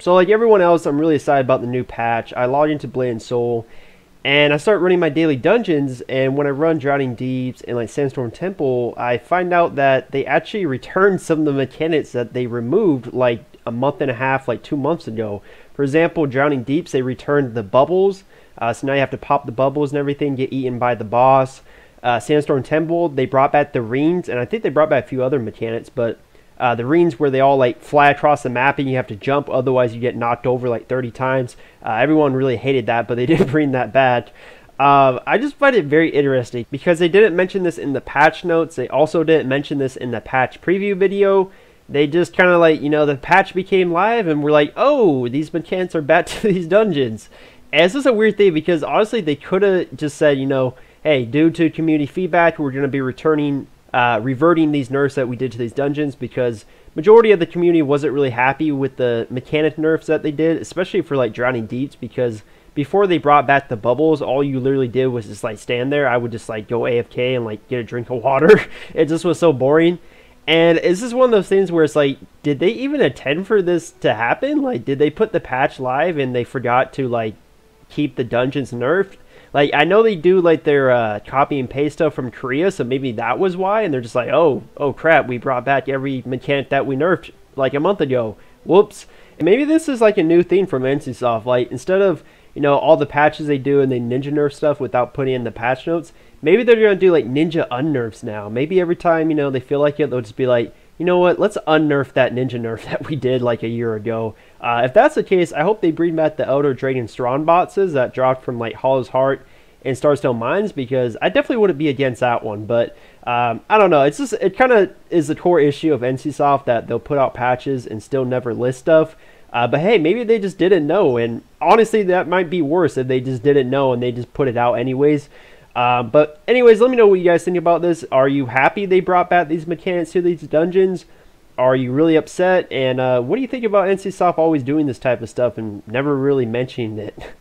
So like everyone else, I'm really excited about the new patch. I logged into Blade and Soul, and I start running my daily dungeons, and when I run Drowning Deeps and like Sandstorm Temple, I find out that they actually returned some of the mechanics that they removed like a month and a half, like 2 months ago. For example, Drowning Deeps, they returned the bubbles, so now you have to pop the bubbles and everything, get eaten by the boss. Sandstorm Temple, they brought back the rings, and I think they brought back a few other mechanics, but the rings where they all like fly across the map and you have to jump, otherwise you get knocked over like 30 times. Everyone really hated that, but they did bring that back. I just find it very interesting because they didn't mention this in the patch notes. They also didn't mention this in the patch preview video. They just kind of like, the patch became live and we're like, oh, these mechanics are back to these dungeons. And it's just a weird thing because honestly, they could have just said, hey, due to community feedback, we're going to be reverting these nerfs that we did to these dungeons, because majority of the community wasn't really happy with the mechanic nerfs that they did, especially for like Drowning Deeps, because before they brought back the bubbles, all you literally did was just like stand there. I would just like go AFK and like get a drink of water. It just was so boring. And this is one of those things where it's like, did they even intend for this to happen? Like, did they put the patch live and they forgot to like keep the dungeons nerfed? Like, I know they do like their copy and paste stuff from Korea, so maybe that was why. And they're just like, oh crap, we brought back every mechanic that we nerfed like a month ago. Whoops. And maybe this is like a new thing from NCSoft. Like, instead of all the patches they do and they ninja nerf stuff without putting in the patch notes, maybe they're gonna do like ninja unnerfs now. Maybe every time they feel like it, they'll just be like, you know what, let's unnerf that ninja nerf that we did like a year ago. If that's the case, I hope they bring back the Elder Dragon Strong boxes that dropped from like Hollow's Heart and Starstone Mines, because I definitely wouldn't be against that one. But I don't know, it kind of is the core issue of NCSoft, that they'll put out patches and still never list stuff. But hey, maybe they just didn't know, and honestly that might be worse if they just didn't know and they just put it out anyways. But anyways, let me know what you guys think about this. Are you happy they brought back these mechanics to these dungeons? Are you really upset? And what do you think about NCSoft always doing this type of stuff and never really mentioning it?